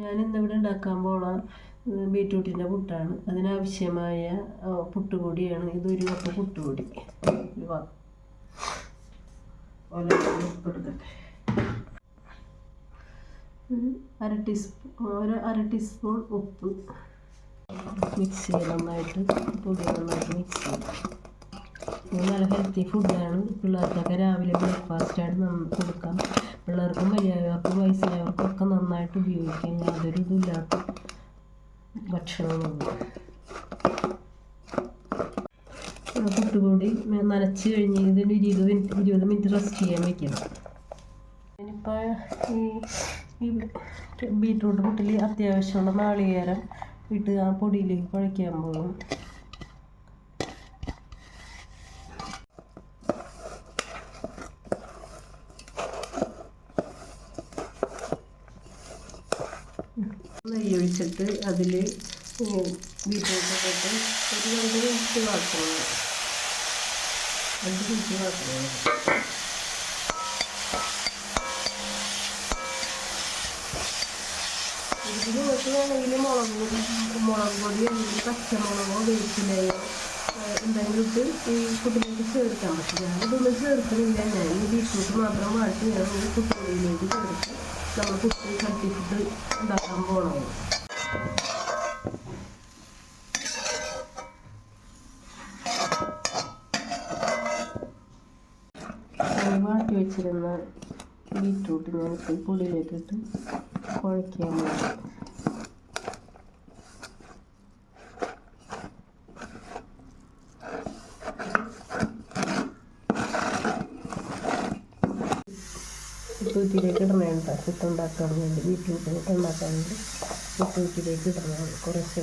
ഞാനിന്നിവിടെ ഉണ്ടാക്കാൻ പോണ ബീറ്റ്റൂട്ടിൻ്റെ പുട്ടാണ്. അതിനാവശ്യമായ പുട്ടുപൊടിയാണ്. ഇതൊരു കപ്പ് പുട്ടുപൊടി. ഉപ്പെടുക്കട്ടെ. അര ടീസ്പൂൺ ഉപ്പ് മിക്സ് ചെയ്യാം. നന്നായിട്ട് പൊടി നന്നായിട്ട് മിക്സ് ചെയ്യാം. ഇത് നല്ല ഹെൽത്തി ഫുഡാണ്. പിള്ളേർക്കൊക്കെ രാവിലെ ബ്രേക്ക്ഫാസ്റ്റായിട്ട് കൊടുക്കാം. പിള്ളേർക്കും വലിയവർക്കും വയസ്സായവർക്കും ഒക്കെ നന്നായിട്ട് ഉപയോഗിക്കാം. യാതൊരു ഇതില്ലാത്ത ഭക്ഷണമാണ്. പുട്ടുപൊടി നനച്ച് കഴിഞ്ഞ് ഇതിന് 20 മിനിറ്റ് റെസ്റ്റ് ചെയ്യാൻ വയ്ക്കണം. ഇനിയിപ്പോൾ ഈ ബീറ്റ്റൂട്ട് പുട്ടിൽ അത്യാവശ്യമുള്ള നാളികേരം ഇട്ട് ആ പൊടിയിലേക്ക് കുഴയ്ക്കാൻ പോകും. നെയ്യ് ഒഴിച്ചിട്ട് അതിൽ ബീറ്റ്റൂട്ടൊക്കെ ഇട്ട് ഒരു 2 മിനിറ്റ് വാട്ടണം. 2 മിനിറ്റ് വാട്ടണം. ഇതിൽ നിങ്ങൾക്ക് വേണമെങ്കിൽ മുളക് പൊടി അല്ലെങ്കിൽ പച്ചമുളകോ വേപ്പിലയോ എന്തെങ്കിലും ഇട്ട് ഈ പുട്ടിലേക്ക് ചേർക്കാൻ പറ്റും. ഞാനിതൊന്നും ചേർക്കുന്നില്ല. ഞാൻ ഈ ബീറ്റ്റൂട്ട് മാത്രം വാട്ടി ഞാൻ ഈ പുട്ടുപൊടിയിലേക്ക് ചേർത്ത് നമ്മൾ പുട്ട് ഹെൽത്തി ഫുഡ് ഉണ്ടാക്കാൻ പോകണം. വാട്ടി വെച്ചിരുന്ന ബീറ്റ്റൂട്ട് ഞാനിപ്പോൾ പൊടിയിലേക്ക് ഇട്ട് കുഴയ്ക്കാൻ പോകും. പുട്ടുകുറ്റിയിലേക്ക് ഇടണേണ്ട. പുട്ടുണ്ടാക്കാൻ വേണ്ടി ബീറ്റ്റൂട്ട് പുട്ടുണ്ടാക്കാൻ വേണ്ടി പുട്ടുകുറ്റിയിലേക്ക് ഇടണം. കുറേശ്ശെ